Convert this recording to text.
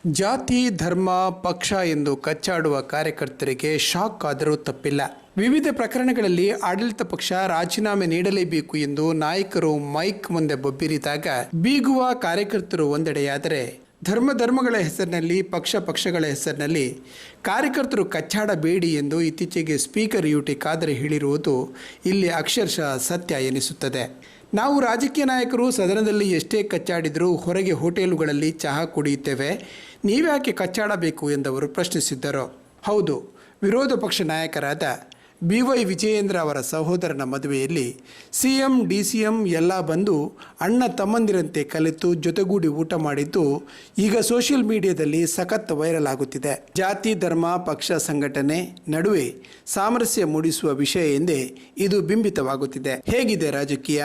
ಜಾತಿ ಧರ್ಮ ಪಕ್ಷ ಎಂದು ಕಚ್ಚಾಡುವ ಕಾರ್ಯಕರ್ತರಿಗೆ ಶಾಕ್ ಆದರೂ ತಪ್ಪಿಲ್ಲ. ವಿವಿಧ ಪ್ರಕರಣಗಳಲ್ಲಿ ಆಡಳಿತ ಪಕ್ಷ ರಾಜೀನಾಮೆ ನೀಡಲೇಬೇಕು ಎಂದು ನಾಯಕರು ಮೈಕ್ ಮುಂದೆ ಬೊಬ್ಬಿರಿದಾಗ ಬೀಗುವ ಕಾರ್ಯಕರ್ತರು ಒಂದೆಡೆಯಾದರೆ, ಧರ್ಮಗಳ ಹೆಸರಿನಲ್ಲಿ ಪಕ್ಷಗಳ ಹೆಸರಿನಲ್ಲಿ ಕಾರ್ಯಕರ್ತರು ಕಚ್ಚಾಡಬೇಡಿ ಎಂದು ಇತ್ತೀಚೆಗೆ ಸ್ಪೀಕರ್ ಯುಟಿ ಖಾದರ್ ಹೇಳಿರುವುದು ಇಲ್ಲಿ ಅಕ್ಷರಶಃ ಸತ್ಯ ಎನಿಸುತ್ತದೆ. ನಾವು ರಾಜಕೀಯ ನಾಯಕರು ಸದನದಲ್ಲಿ ಎಷ್ಟೇ ಕಚ್ಚಾಡಿದರೂ ಹೊರಗೆ ಹೋಟೆಲುಗಳಲ್ಲಿ ಚಹಾ ಕುಡಿಯುತ್ತೇವೆ, ನೀವ್ಯಾಕೆ ಕಚ್ಚಾಡಬೇಕು ಎಂದವರು ಪ್ರಶ್ನಿಸಿದ್ದರು. ಹೌದು, ವಿರೋಧ ಪಕ್ಷ ನಾಯಕರಾದ BY ವಿಜಯೇಂದ್ರ ಅವರ ಸಹೋದರನ ಮದುವೆಯಲ್ಲಿ CM DCM ಎಲ್ಲ ಬಂದು ಅಣ್ಣ ತಮ್ಮಂದಿರಂತೆ ಕಲಿತು ಜೊತೆಗೂಡಿ ಊಟ ಮಾಡಿದ್ದು ಈಗ ಸೋಷಿಯಲ್ ಮೀಡಿಯಾದಲ್ಲಿ ಸಖತ್ ವೈರಲ್ ಆಗುತ್ತಿದೆ. ಜಾತಿ ಧರ್ಮ ಪಕ್ಷ ಸಂಘಟನೆ ನಡುವೆ ಸಾಮರಸ್ಯ ಮೂಡಿಸುವ ವಿಷಯ ಎಂದೇ ಇದು ಬಿಂಬಿತವಾಗುತ್ತಿದೆ. ಹೇಗಿದೆ ರಾಜಕೀಯ?